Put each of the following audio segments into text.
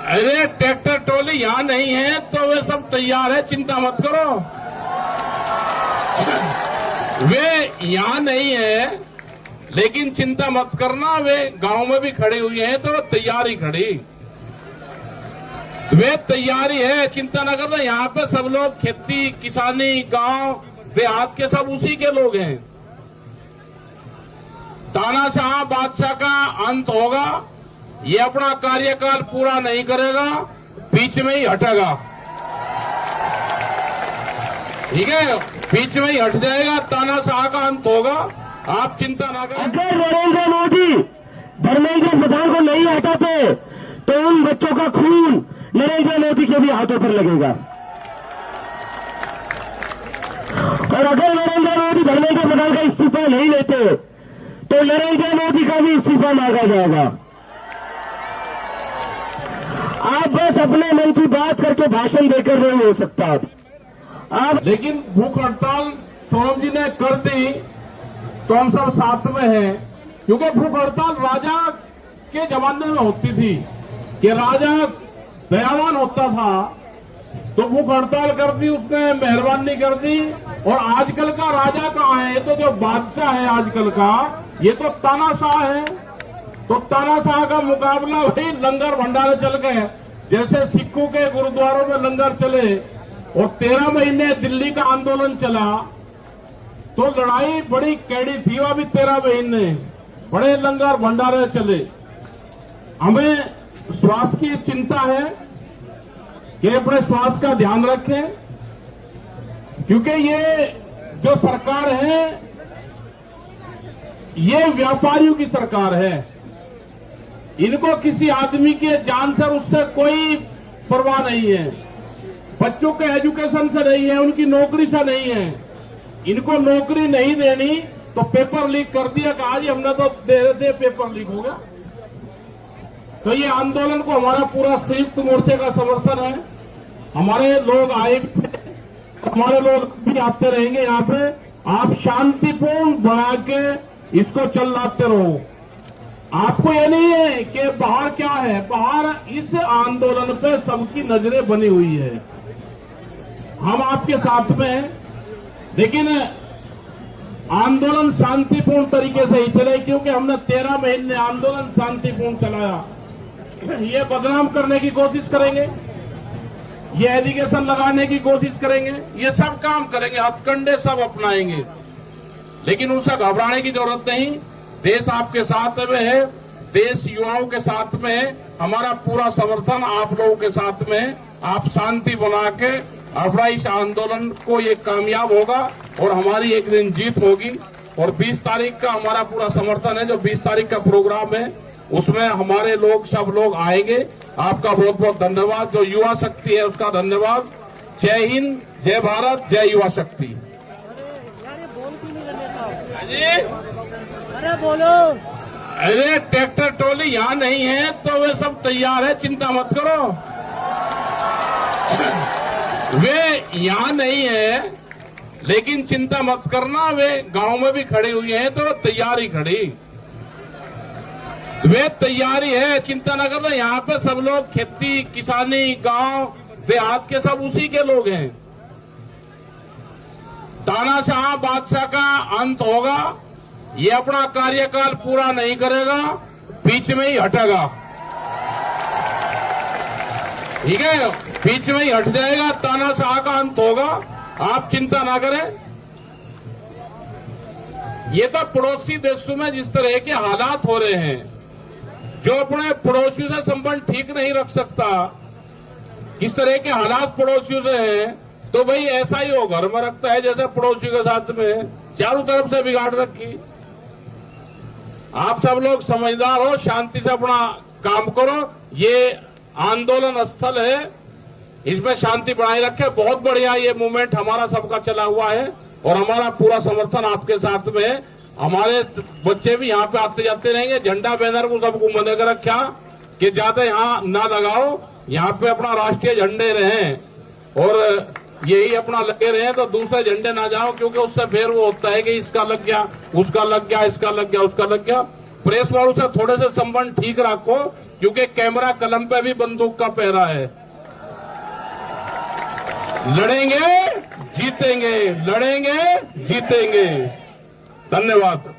अरे tractor trolley यहाँ नहीं है तो वे सब तैयार है, चिंता मत करो। वे यहाँ नहीं है लेकिन चिंता मत करना, वे गांव में भी खड़ी हुई हैं तो तैयार ही खड़ी, वे तैयारी है, चिंता न करना। यहाँ पे सब लोग खेती किसानी गांव देहात के सब उसी के लोग हैं। तानाशाह बादशाह का अंत होगा, ये अपना कार्यकाल पूरा नहीं करेगा, बीच में ही हटेगा, ठीक है, बीच में ही हट जाएगा, तानाशाह का अंत होगा, आप चिंता ना करें। अगर नरेंद्र मोदी धर्मेंद्र प्रधान को नहीं हटाते तो उन बच्चों का खून नरेंद्र मोदी के भी हाथों पर लगेगा। और अगर नरेंद्र मोदी धर्मेंद्र प्रधान का इस्तीफा नहीं लेते तो नरेंद्र मोदी का भी इस्तीफा मांगा जाएगा। आप बस अपने मन की बात करके भाषण देकर नहीं हो सकता आप। लेकिन भूख हड़ताल सोम जी ने कर दी तो हम सब साथ में हैं, क्योंकि भूख हड़ताल राजा के जमाने में होती थी कि राजा दयावान होता था तो भूख हड़ताल कर दी, उसने मेहरबानी कर दी। और आजकल का राजा कहाँ है? ये तो जो बादशाह है आजकल का, ये तो तानाशाह है। तो तानाशाह का मुकाबला वही लंगर भंडारे चल गए, जैसे सिखों के गुरुद्वारों में लंगर चले और 13 महीने दिल्ली का आंदोलन चला, तो लड़ाई बड़ी कैडी थी, वह भी 13 महीने बड़े लंगर भंडारे चले। हमें स्वास्थ्य की चिंता है कि अपने स्वास्थ्य का ध्यान रखें, क्योंकि ये जो सरकार है ये व्यापारियों की सरकार है। इनको किसी आदमी के जान से उससे कोई परवाह नहीं है, बच्चों के एजुकेशन से नहीं है, उनकी नौकरी से नहीं है। इनको नौकरी नहीं देनी तो पेपर लीक कर दिया कि आज हमने तो दे पेपर लीक हो गया। तो ये आंदोलन को हमारा पूरा संयुक्त मोर्चे का समर्थन है। हमारे लोग आए, हमारे लोग भी आते रहेंगे यहाँ पे। आप शांतिपूर्ण बना के इसको चलाते रहो। आपको ये नहीं है कि बाहर क्या है, बाहर इस आंदोलन पे सबकी नजरें बनी हुई है, हम आपके साथ में हैं। लेकिन आंदोलन शांतिपूर्ण तरीके से ही चले, क्योंकि हमने 13 महीने आंदोलन शांतिपूर्ण चलाया। ये बदनाम करने की कोशिश करेंगे, ये एलिगेशन लगाने की कोशिश करेंगे, ये सब काम करेंगे, हथकंडे सब अपनाएंगे, लेकिन उनसे घबराने की जरूरत नहीं। देश आपके साथ में है, देश युवाओं के साथ में है, हमारा पूरा समर्थन आप लोगों के साथ में है। आप शांति बना के अपना इस आंदोलन को ये कामयाब होगा और हमारी एक दिन जीत होगी। और 20 तारीख का हमारा पूरा समर्थन है, जो 20 तारीख का प्रोग्राम है उसमें हमारे लोग सब लोग आएंगे। आपका बहुत बहुत धन्यवाद, जो युवा शक्ति है उसका धन्यवाद। जय हिंद, जय भारत, जय युवा शक्ति। अरे बोलो। अरे ट्रैक्टर ट्रॉली यहाँ नहीं है तो वे सब तैयार है, चिंता मत करो। वे यहाँ नहीं है लेकिन चिंता मत करना, वे गांव में भी खड़ी हुई हैं तो तैयार ही खड़ी, वे तैयारी है, चिंता न करना। यहाँ पे सब लोग खेती किसानी गांव देहात के सब उसी के लोग हैं। तानाशाह बादशाह का अंत होगा, ये अपना कार्यकाल पूरा नहीं करेगा, बीच में ही हटेगा, ठीक है, बीच में ही हट जाएगा, तानाशाह का अंत होगा, आप चिंता ना करें। ये तो पड़ोसी देशों में जिस तरह के हालात हो रहे हैं, जो अपने पड़ोसियों से संबंध ठीक नहीं रख सकता, किस तरह के हालात पड़ोसियों से हैं, तो भाई ऐसा ही वो घर में रखता है जैसे पड़ोसियों के साथ में चारों तरफ से बिगाड़ रखी। आप सब लोग समझदार हो, शांति से अपना काम करो। ये आंदोलन स्थल है, इसमें शांति बनाए रखे। बहुत बढ़िया ये मूवमेंट हमारा सबका चला हुआ है और हमारा पूरा समर्थन आपके साथ में है। हमारे बच्चे भी यहाँ पे आते जाते रहेंगे। झंडा बैनर को सबको मना कर रखा कि ज्यादा यहाँ ना लगाओ, यहाँ पे अपना राष्ट्रीय झंडे रहें और यही अपना लगे रहे, तो दूसरे झंडे ना जाओ, क्योंकि उससे फिर वो होता है कि इसका लग गया, उसका लग गया, इसका लग गया, उसका लग गया। प्रेस वालों से थोड़े से संबंध ठीक रखो, क्योंकि कैमरा कलम पे भी बंदूक का पहरा है। लड़ेंगे जीतेंगे, लड़ेंगे जीतेंगे। धन्यवाद।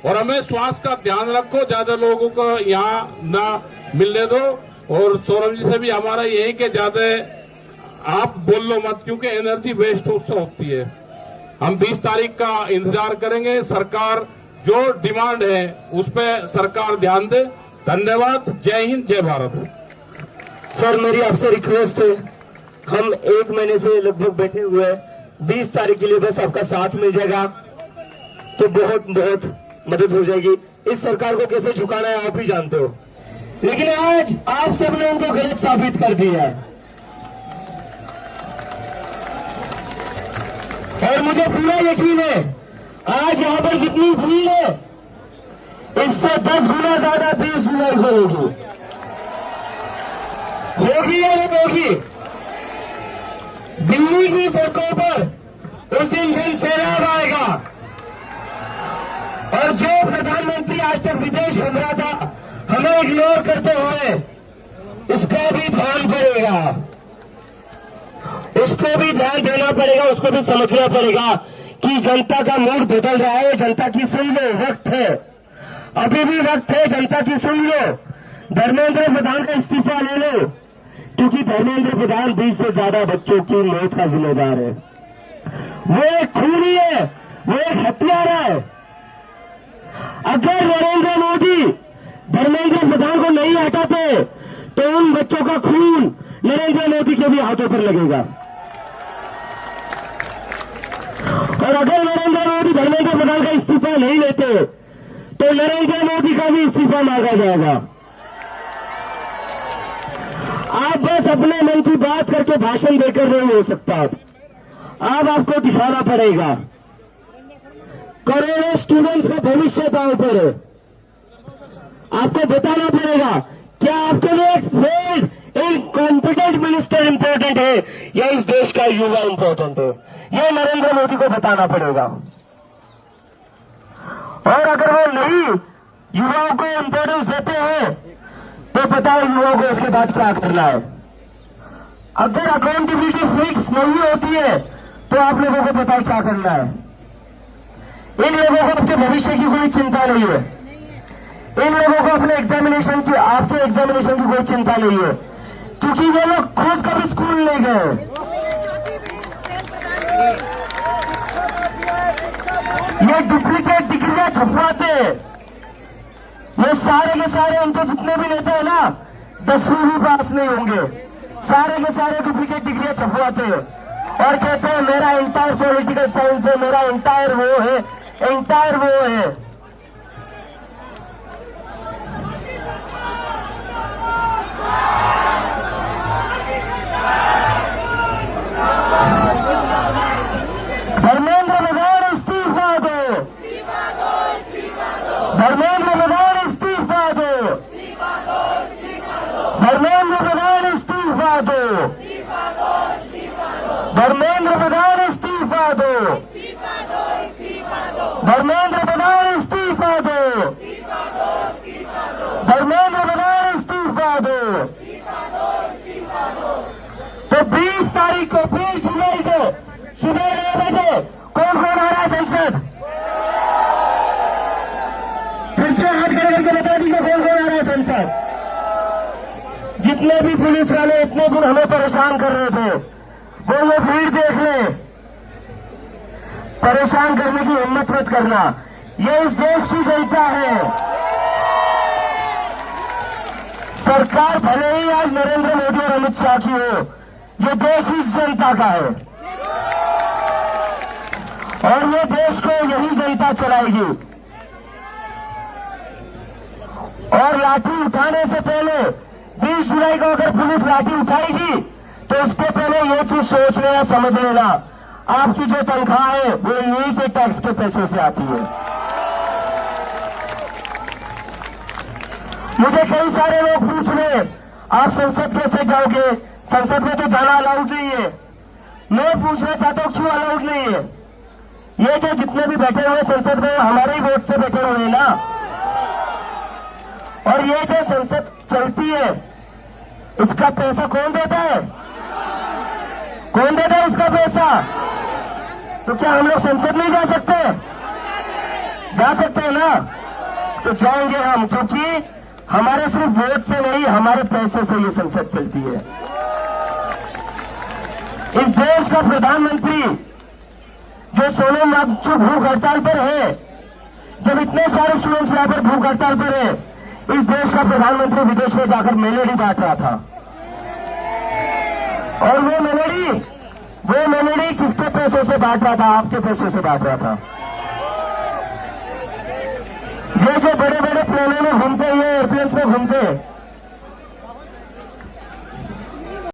और हमें श्वास का ध्यान रखो, ज्यादा लोगों को यहाँ ना मिलने दो। और सौरभ जी से भी हमारा यही कि ज्यादा आप बोल लो मत, क्योंकि एनर्जी वेस्ट उससे होती है। हम 20 तारीख का इंतजार करेंगे। सरकार जो डिमांड है उस पर सरकार ध्यान दे। धन्यवाद। जय हिंद, जय भारत। सर मेरी आपसे रिक्वेस्ट है, हम 1 महीने से लगभग बैठे हुए हैं, 20 तारीख के लिए बस आपका साथ मिल जाएगा तो बहुत बहुत मदद हो जाएगी। इस सरकार को कैसे झुकाना है आप ही जानते हो, लेकिन आज आप सबने उनको गलत साबित कर दिया है। और मुझे पूरा यकीन है आज यहाँ पर जितनी भीड़ है इससे 10 गुना ज्यादा 20 जुलाई को होगी या नहीं होगी। दिल्ली की सड़कों पर उस दिन जन सैलाब आएगा और जो प्रधानमंत्री आज तक विदेश घूम रहा था हमें इग्नोर करते हुए उसका भी ध्यान पड़ेगा, उसको भी ध्यान देना पड़ेगा, उसको भी समझना पड़ेगा कि जनता का मूड बदल रहा है। जनता की सुन लो, वक्त है, अभी भी वक्त है, जनता की सुन लो। धर्मेंद्र प्रधान का इस्तीफा ले लो, क्योंकि धर्मेंद्र प्रधान 20 से ज्यादा बच्चों की मौत का जिम्मेदार है। वो एक खूनी है, वो एक हत्यारा है। अगर नरेंद्र मोदी धर्मेंद्र प्रधान को नहीं हटाते तो उन बच्चों का खून नरेंद्र मोदी के भी हाथों पर लगेगा। और अगर नरेंद्र मोदी धर्मेंद्र प्रधान का इस्तीफा नहीं लेते तो नरेंद्र मोदी का भी इस्तीफा मांगा जाएगा। आप बस अपने मन की बात करके भाषण देकर नहीं हो सकता। अब आपको दिखाना पड़ेगा। करोड़ों स्टूडेंट्स का भविष्य दांव पर है। आपको बताना पड़ेगा क्या आपके लिए एक फेल्ड इनकॉम्पिटेंट मिनिस्टर इंपॉर्टेंट है या इस देश का युवा इंपॉर्टेंट है। यह नरेंद्र मोदी को बताना पड़ेगा। और अगर वो नहीं युवाओं को इंपॉर्टेंस देते हैं तो पता है युवाओं को उसके बाद क्या करना है। अगर अकाउंटेबिलिटी फिक्स नहीं होती है तो आप लोगों को पता है क्या करना है। इन लोगों को अपने भविष्य की कोई चिंता नहीं है। इन लोगों को अपने एग्जामिनेशन की, आपके एग्जामिनेशन की कोई चिंता नहीं है, क्योंकि वो लोग खुद कभी स्कूल नहीं गए। ये डुप्लीकेट डिग्रियां छपवाते, ये सारे के सारे उनके जितने भी नेता है ना 10वीं भी पास नहीं होंगे, सारे के सारे डुप्लीकेट डिग्रियां छपवाते और कहते हैं मेरा एंटायर पॉलिटिकल साइंस है, मेरा एंटायर वो है, एंटायर वो है। धर्मेंद्र प्रधान इस्तीफा दो, धर्मेंद्र प्रधान इस्तीफा दो, धर्मेंद्र प्रधान इस्तीफा दो, धर्मेंद्र प्रधान इस्तीफा दो, धर्मेंद्र प्रधान इस्तीफा दो, धर्मेंद्र प्रधान इस्तीफा दो। तो 20 तारीख को 20 जुलाई को सुबह 9 बजे कौन कौन आ रहा है संसद? फिर से हाथ खड़े करके बता दीजिए कौन कौन आ रहा है संसद। जितने भी पुलिस वाले इतने दिन हमें परेशान कर रहे थे वो ये भीड़ देख ले। परेशान करने की हिम्मत मत करना, ये इस देश की जनता है। सरकार भले ही आज नरेंद्र मोदी और अमित शाह की हो, ये देश इस जनता का है और ये देश को यही जनता चलाएगी। और लाठी उठाने से पहले 20 जुलाई को अगर पुलिस लाठी उठाएगी तो उसके पहले ये चीज सोच लेना, समझ लेना, आपकी जो तनख्वाह है वो इन्हीं के टैक्स के पैसों से आती है। मुझे कई सारे लोग पूछ रहे आप संसद कैसे जाओगे, संसद में तो जाना अलाउड नहीं है। मैं पूछना चाहता हूं क्यों अलाउड नहीं है। ये जो जितने भी बैठे हुए संसद में हमारे ही वोट से बैठे हुए हैं ना, और ये जो संसद चलती है इसका पैसा कौन देता है? कौन देता है इसका पैसा? तो क्या हम लोग संसद नहीं जा सकते? जा सकते हैं ना? तो जाएंगे हम, क्योंकि हमारे सिर्फ वोट से नहीं, हमारे पैसे से ये संसद चलती है। इस देश का प्रधानमंत्री जो सोनम वांगचुक भूख हड़ताल पर है, जब इतने सारे स्टूडेंट्स यहां पर भूख हड़ताल पर है, इस देश का प्रधानमंत्री विदेश में जाकर मेलोडी बांट रहा था। और वो मेलोडी किसके पैसों से बांट रहा था? आपके पैसों से बांट रहा था। जो बड़े बड़े प्लेनों में घूमते, ये एयरप्लेन्स में घूमते,